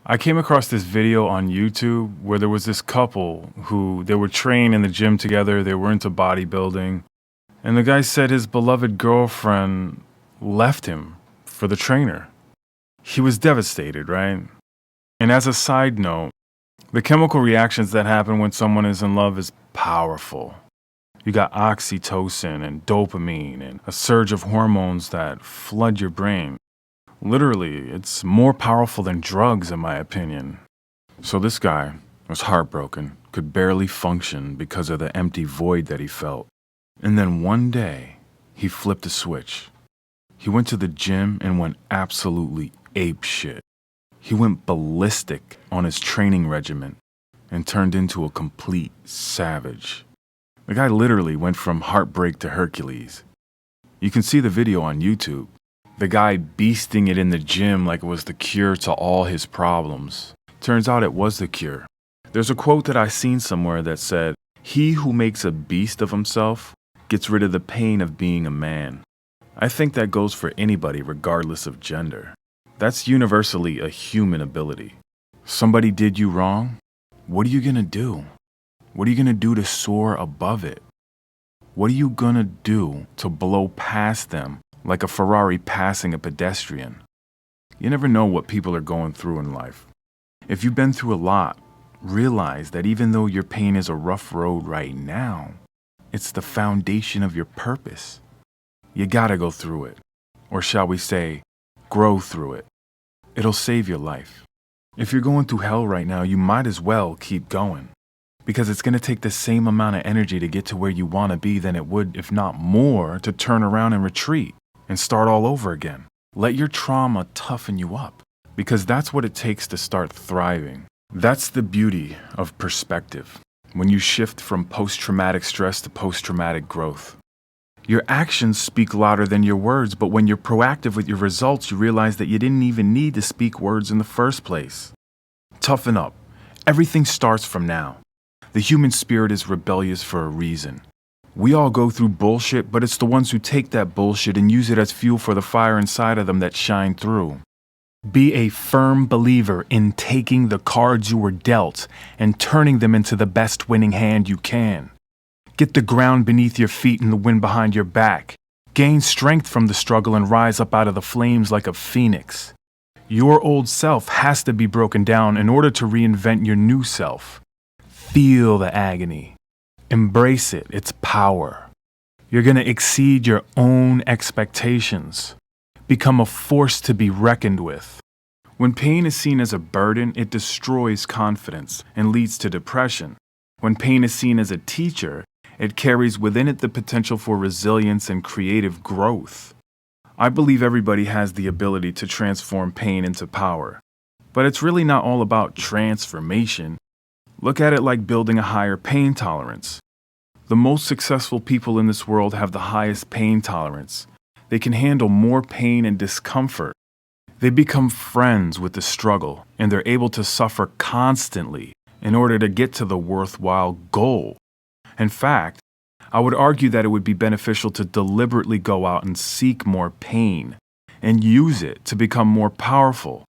I came across this video on YouTube where there was this couple who they were trained in the gym together, they were into bodybuilding, and the guy said his beloved girlfriend left him for the trainer. He was devastated, right? And as a side note, the chemical reactions that happen when someone is in love is powerful. You got oxytocin and dopamine and a surge of hormones that flood your brain. Literally, it's more powerful than drugs, in my opinion. So this guy was heartbroken, could barely function because of the empty void that he felt. And then one day, he flipped a switch. He went to the gym and went absolutely apeshit. He went ballistic on his training regimen and turned into a complete savage. The guy literally went from heartbreak to Hercules. You can see the video on YouTube. The guy beasting it in the gym like it was the cure to all his problems. Turns out it was the cure. There's a quote that I seen somewhere that said, "He who makes a beast of himself gets rid of the pain of being a man." I think that goes for anybody regardless of gender. That's universally a human ability. Somebody did you wrong? What are you gonna do? What are you gonna do to soar above it? What are you gonna do to blow past them like a Ferrari passing a pedestrian? You never know what people are going through in life. If you've been through a lot, realize that even though your pain is a rough road right now, it's the foundation of your purpose. You gotta go through it. Or shall we say, grow through it. It'll save your life. If you're going through hell right now, you might as well keep going. Because it's gonna take the same amount of energy to get to where you wanna be than it would, if not more, to turn around and retreat and start all over again. Let your trauma toughen you up, because that's what it takes to start thriving. That's the beauty of perspective, when you shift from post-traumatic stress to post-traumatic growth. Your actions speak louder than your words, but when you're proactive with your results, you realize that you didn't even need to speak words in the first place. Toughen up. Everything starts from now. The human spirit is rebellious for a reason. We all go through bullshit, but it's the ones who take that bullshit and use it as fuel for the fire inside of them that shine through. Be a firm believer in taking the cards you were dealt and turning them into the best winning hand you can. Get the ground beneath your feet and the wind behind your back. Gain strength from the struggle and rise up out of the flames like a phoenix. Your old self has to be broken down in order to reinvent your new self. Feel the agony. Embrace it, its power. You're going to exceed your own expectations. Become a force to be reckoned with. When pain is seen as a burden, it destroys confidence and leads to depression. When pain is seen as a teacher, it carries within it the potential for resilience and creative growth. I believe everybody has the ability to transform pain into power. But it's really not all about transformation. Look at it like building a higher pain tolerance. The most successful people in this world have the highest pain tolerance. They can handle more pain and discomfort. They become friends with the struggle, and they're able to suffer constantly in order to get to the worthwhile goal. In fact, I would argue that it would be beneficial to deliberately go out and seek more pain and use it to become more powerful.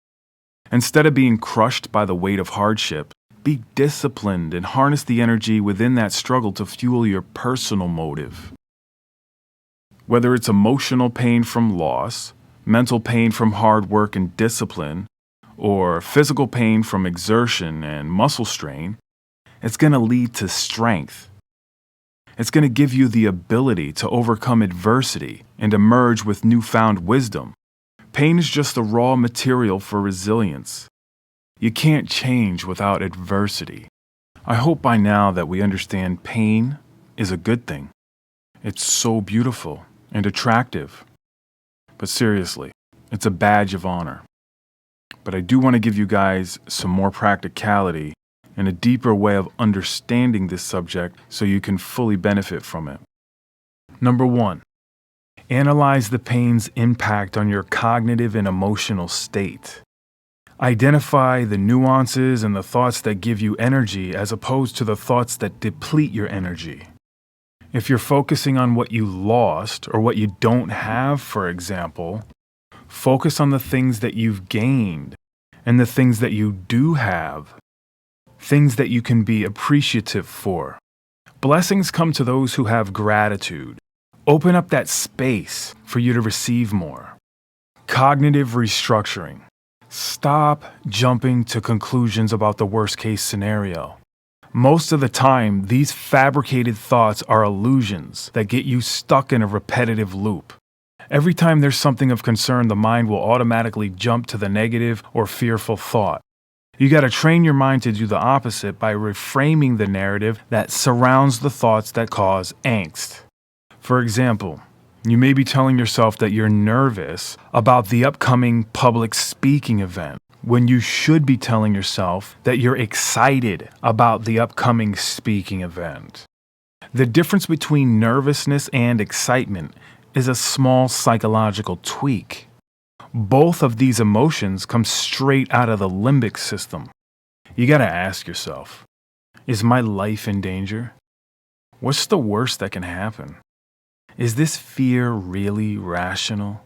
Instead of being crushed by the weight of hardship, be disciplined and harness the energy within that struggle to fuel your personal motive. Whether it's emotional pain from loss, mental pain from hard work and discipline, or physical pain from exertion and muscle strain, it's going to lead to strength. It's going to give you the ability to overcome adversity and emerge with newfound wisdom. Pain is just the raw material for resilience. You can't change without adversity. I hope by now that we understand pain is a good thing. It's so beautiful and attractive. But seriously, it's a badge of honor. But I do want to give you guys some more practicality and a deeper way of understanding this subject so you can fully benefit from it. Number 1, analyze the pain's impact on your cognitive and emotional state. Identify the nuances and the thoughts that give you energy as opposed to the thoughts that deplete your energy. If you're focusing on what you lost or what you don't have, for example, focus on the things that you've gained and the things that you do have, things that you can be appreciative for. Blessings come to those who have gratitude. Open up that space for you to receive more. Cognitive restructuring. Stop jumping to conclusions about the worst case scenario. Most of the time, these fabricated thoughts are illusions that get you stuck in a repetitive loop. Every time there's something of concern, the mind will automatically jump to the negative or fearful thought. You got to train your mind to do the opposite by reframing the narrative that surrounds the thoughts that cause angst. For example, you may be telling yourself that you're nervous about the upcoming public speaking event, when you should be telling yourself that you're excited about the upcoming speaking event. The difference between nervousness and excitement is a small psychological tweak. Both of these emotions come straight out of the limbic system. You gotta ask yourself, is my life in danger? What's the worst that can happen? Is this fear really rational?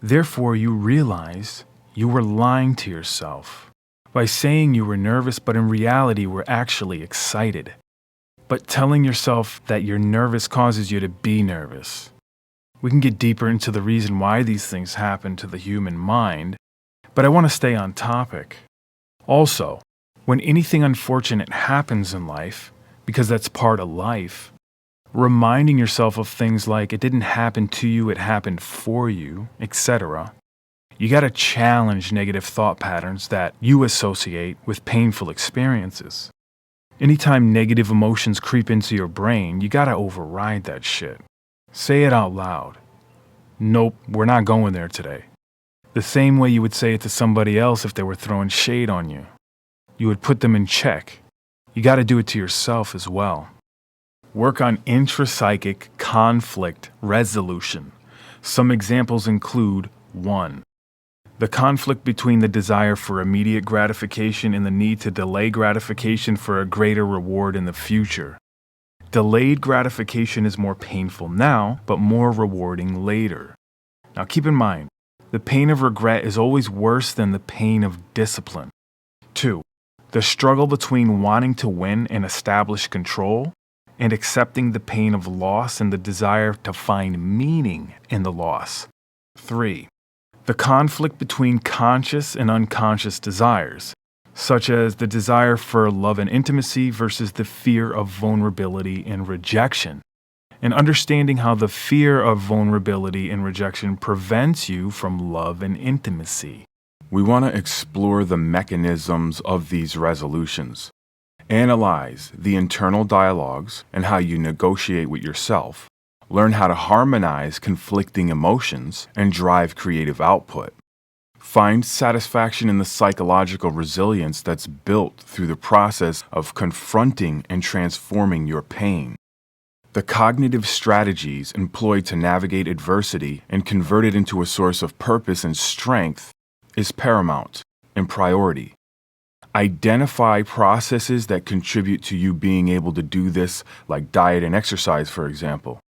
Therefore, you realize you were lying to yourself by saying you were nervous, but in reality were actually excited. But telling yourself that you're nervous causes you to be nervous. We can get deeper into the reason why these things happen to the human mind, but I want to stay on topic. Also, when anything unfortunate happens in life, because that's part of life, reminding yourself of things like it didn't happen to you, it happened for you, etc. You got to challenge negative thought patterns that you associate with painful experiences. Anytime negative emotions creep into your brain, you got to override that shit. Say it out loud. Nope, we're not going there today. The same way you would say it to somebody else if they were throwing shade on you. You would put them in check. You got to do it to yourself as well. Work on intrapsychic conflict resolution. Some examples include 1. The conflict between the desire for immediate gratification and the need to delay gratification for a greater reward in the future. Delayed gratification is more painful now, but more rewarding later. Now keep in mind, the pain of regret is always worse than the pain of discipline. 2. The struggle between wanting to win and establish control and accepting the pain of loss and the desire to find meaning in the loss. 3. The conflict between conscious and unconscious desires, such as the desire for love and intimacy versus the fear of vulnerability and rejection, and understanding how the fear of vulnerability and rejection prevents you from love and intimacy. We want to explore the mechanisms of these resolutions, analyze the internal dialogues and how you negotiate with yourself, learn how to harmonize conflicting emotions, and drive creative output. Find satisfaction in the psychological resilience that's built through the process of confronting and transforming your pain. The cognitive strategies employed to navigate adversity and convert it into a source of purpose and strength is paramount and priority. Identify processes that contribute to you being able to do this, like diet and exercise, for example.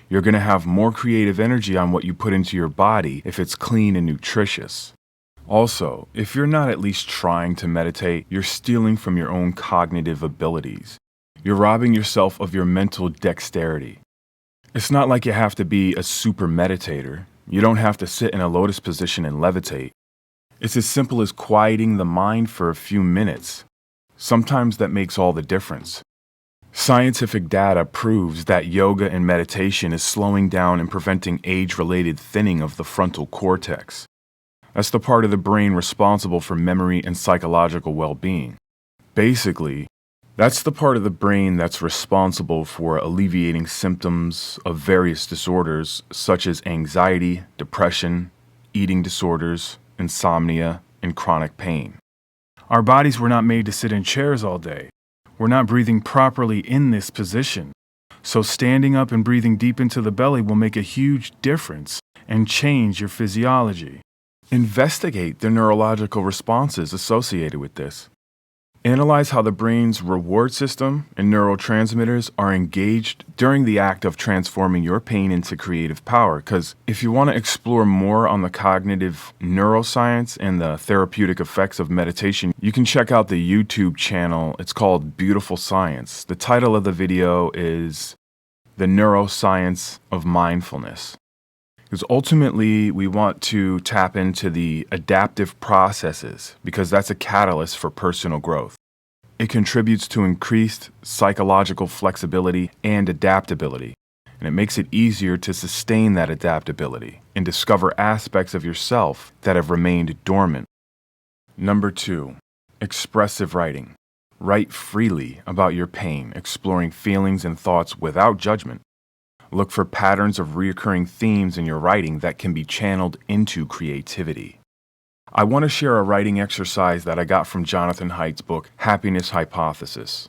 You're going to have more creative energy on what you put into your body if it's clean and nutritious. Also, if you're not at least trying to meditate, you're stealing from your own cognitive abilities. You're robbing yourself of your mental dexterity. It's not like you have to be a super meditator. You don't have to sit in a lotus position and levitate. It's as simple as quieting the mind for a few minutes. Sometimes that makes all the difference. Scientific data proves that yoga and meditation is slowing down and preventing age-related thinning of the frontal cortex. That's the part of the brain responsible for memory and psychological well-being. Basically, that's the part of the brain that's responsible for alleviating symptoms of various disorders such as anxiety, depression, eating disorders, insomnia, and chronic pain. Our bodies were not made to sit in chairs all day. We're not breathing properly in this position. So standing up and breathing deep into the belly will make a huge difference and change your physiology. Investigate the neurological responses associated with this. Analyze how the brain's reward system and neurotransmitters are engaged during the act of transforming your pain into creative power. Because if you want to explore more on the cognitive neuroscience and the therapeutic effects of meditation, you can check out the YouTube channel. It's called Beautiful Science. The title of the video is The Neuroscience of Mindfulness. Because ultimately, we want to tap into the adaptive processes because that's a catalyst for personal growth. It contributes to increased psychological flexibility and adaptability, and it makes it easier to sustain that adaptability and discover aspects of yourself that have remained dormant. Number 2, expressive writing. Write freely about your pain, exploring feelings and thoughts without judgment. Look for patterns of recurring themes in your writing that can be channeled into creativity. I want to share a writing exercise that I got from Jonathan Haidt's book, Happiness Hypothesis.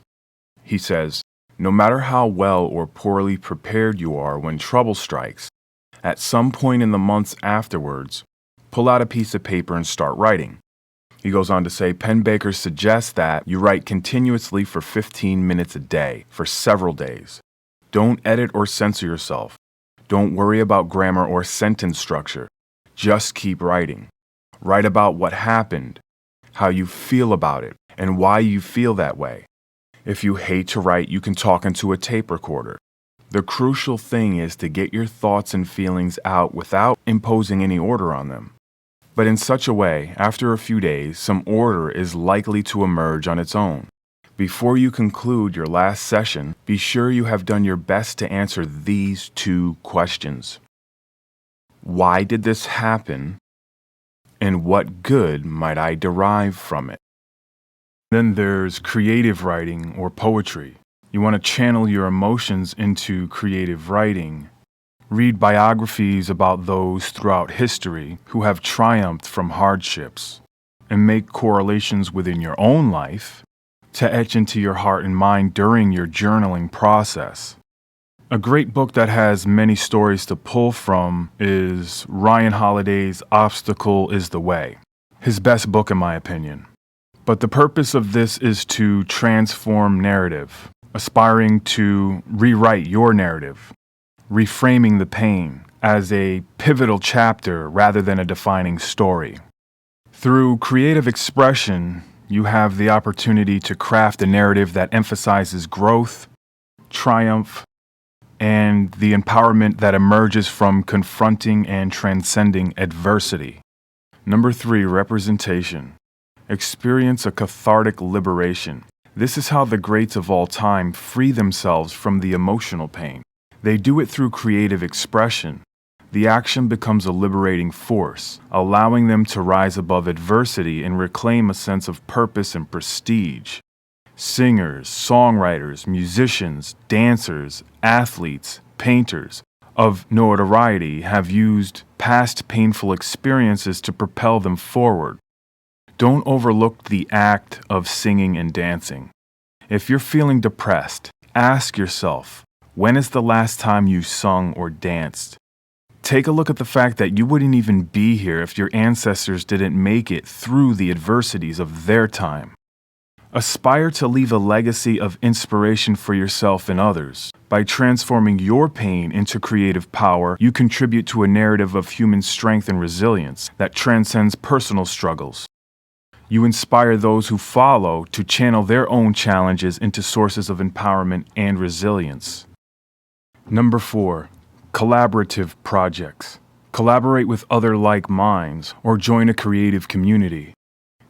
He says, no matter how well or poorly prepared you are when trouble strikes, at some point in the months afterwards, pull out a piece of paper and start writing. He goes on to say, Penn Baker suggests that you write continuously for 15 minutes a day for several days. Don't edit or censor yourself. Don't worry about grammar or sentence structure. Just keep writing. Write about what happened, how you feel about it, and why you feel that way. If you hate to write, you can talk into a tape recorder. The crucial thing is to get your thoughts and feelings out without imposing any order on them. But in such a way, after a few days, some order is likely to emerge on its own. Before you conclude your last session, be sure you have done your best to answer these 2 questions. Why did this happen? And what good might I derive from it? Then there's creative writing or poetry. You want to channel your emotions into creative writing. Read biographies about those throughout history who have triumphed from hardships, and make correlations within your own life to etch into your heart and mind during your journaling process. A great book that has many stories to pull from is Ryan Holiday's Obstacle is the Way, his best book in my opinion. But the purpose of this is to transform narrative, aspiring to rewrite your narrative, reframing the pain as a pivotal chapter rather than a defining story. Through creative expression, you have the opportunity to craft a narrative that emphasizes growth, triumph, and the empowerment that emerges from confronting and transcending adversity. Number 3, representation. Experience a cathartic liberation. This is how the greats of all time free themselves from the emotional pain. They do it through creative expression. The action becomes a liberating force, allowing them to rise above adversity and reclaim a sense of purpose and prestige. Singers, songwriters, musicians, dancers, athletes, painters of notoriety have used past painful experiences to propel them forward. Don't overlook the act of singing and dancing. If you're feeling depressed, ask yourself, when is the last time you sung or danced? Take a look at the fact that you wouldn't even be here if your ancestors didn't make it through the adversities of their time. Aspire to leave a legacy of inspiration for yourself and others. By transforming your pain into creative power, you contribute to a narrative of human strength and resilience that transcends personal struggles. You inspire those who follow to channel their own challenges into sources of empowerment and resilience. Number 4. Collaborative projects. Collaborate with other like minds or join a creative community.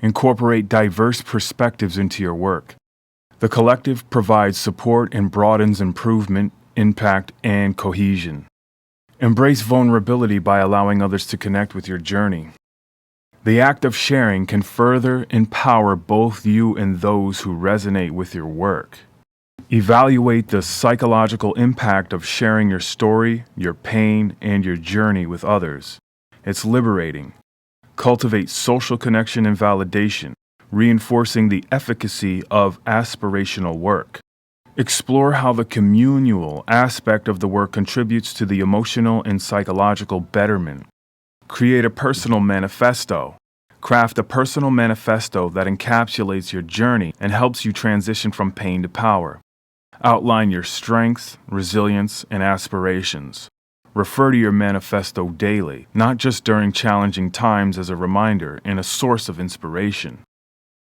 Incorporate diverse perspectives into your work. The collective provides support and broadens improvement, impact, and cohesion. Embrace vulnerability by allowing others to connect with your journey. The act of sharing can further empower both you and those who resonate with your work. Evaluate the psychological impact of sharing your story, your pain, and your journey with others. It's liberating. Cultivate social connection and validation, reinforcing the efficacy of aspirational work. Explore how the communal aspect of the work contributes to the emotional and psychological betterment. Create a personal manifesto. Craft a personal manifesto that encapsulates your journey and helps you transition from pain to power. Outline your strengths, resilience, and aspirations. Refer to your manifesto daily, not just during challenging times, as a reminder and a source of inspiration.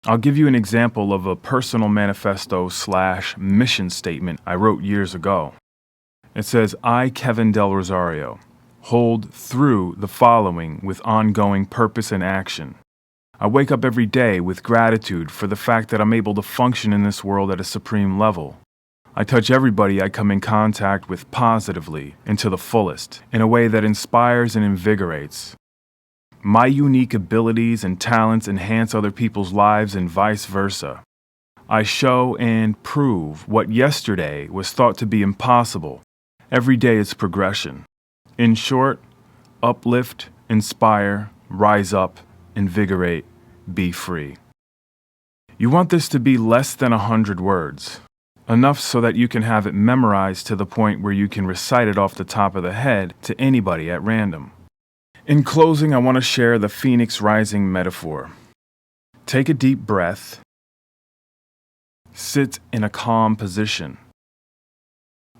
I'll give you an example of a personal manifesto/mission statement I wrote years ago. It says, I, Kevin Del Rosario, hold through the following with ongoing purpose and action. I wake up every day with gratitude for the fact that I'm able to function in this world at a supreme level. I touch everybody I come in contact with positively and to the fullest, in a way that inspires and invigorates. My unique abilities and talents enhance other people's lives and vice versa. I show and prove what yesterday was thought to be impossible. Every day is progression. In short, uplift, inspire, rise up, invigorate, be free. You want this to be less than 100 words. Enough so that you can have it memorized to the point where you can recite it off the top of the head to anybody at random. In closing, I want to share the phoenix rising metaphor. Take a deep breath. Sit in a calm position.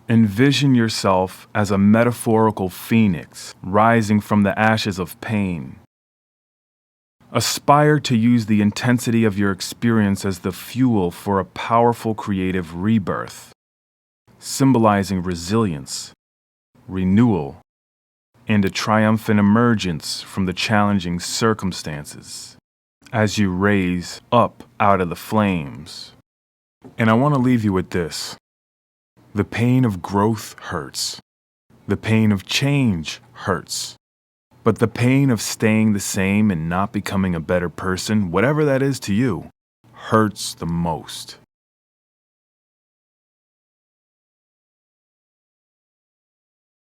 Envision yourself as a metaphorical phoenix rising from the ashes of pain. Aspire to use the intensity of your experience as the fuel for a powerful creative rebirth, symbolizing resilience, renewal, and a triumphant emergence from the challenging circumstances as you raise up out of the flames. And I want to leave you with this. The pain of growth hurts. The pain of change hurts. But the pain of staying the same and not becoming a better person, whatever that is to you, hurts the most.